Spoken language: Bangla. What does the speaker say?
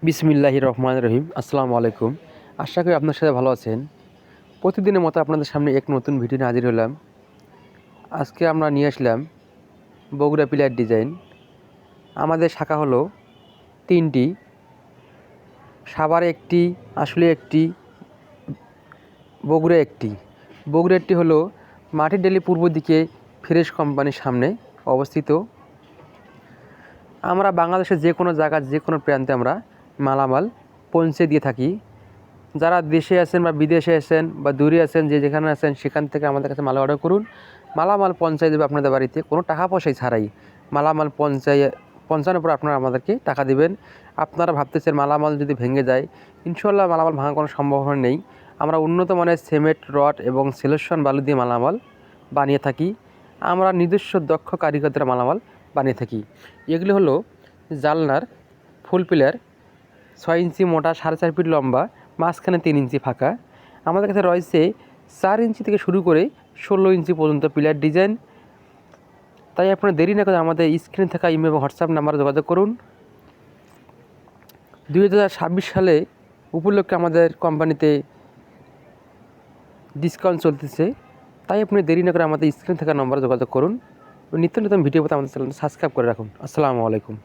বিসমিল্লাহির রহমানির রহিম। আসসালামু আলাইকুম। আশা করি আপনার সাথে ভালো আছেন। প্রতিদিনের মতো আপনাদের সামনে এক নতুন ভিডিও নিয়ে হাজির হলাম। আজকে আমরা নিয়ে আসলাম বগুড়া পিলার ডিজাইন। আমাদের শাখা হলো 3টি, সাভারে একটি, আসলে একটি, বগুড়া একটি। বগুড়াটি হলো মাটিডালি পূর্ব দিকে ফ্রেশ কোম্পানির সামনে অবস্থিত। আমরা বাংলাদেশের যে কোনো জায়গায় যে কোনো প্রান্তে আমরা মালামাল পৌঁছে দিয়ে থাকি। যারা দেশে আছেন বা বিদেশে আছেন বা দূরে আছেন, যে যেখানে আছেন সেখান থেকে আমাদের কাছে মাল অর্ডার করুন। মালামাল পৌঁছায় দেবে আপনাদের বাড়িতে কোনো টাকা পয়সাই ছাড়াই। মালামাল পৌঁছানোর পর আপনারা আমাদেরকে টাকা দিবেন। আপনারা ভাবতেছেন মালামাল যদি ভেঙে যায়, ইনশাল্লাহ মালামাল ভাঙার কোনো সম্ভাবনা নেই। আমরা উন্নত মানের সিমেন্ট, রড এবং সিলেকশন বালু দিয়ে মালামাল বানিয়ে থাকি। আমরা নিজস্ব দক্ষ কারিগরদের মালামাল বানিয়ে থাকি। এগুলো হলো জালনার ফুল পিলার, 6 ইঞ্চি মোটা, 4.5 ফিট লম্বা, মাঝখানে 3 ইঞ্চি ফাঁকা। আমাদের কাছে রয়েছে 4 ইঞ্চি থেকে শুরু করে 16 ইঞ্চি পর্যন্ত পিলার ডিজাইন। তাই আপনারা দেরি না করে আমাদের স্ক্রিনে থাকা ইমেল এবং হোয়াটসঅ্যাপ নাম্বারে যোগাযোগ করুন। 2026 সালে উপলক্ষে আমাদের কোম্পানিতে ডিসকাউন্ট চলতেছে। তাই আপনি দেরি না করে আমাদের স্ক্রিনে থাকা নম্বরে যোগাযোগ করুন। নিত্য নতুন ভিডিও পেতে আমাদের চ্যানেলটি সাবস্ক্রাইব করে রাখুন। আসসালামু আলাইকুম।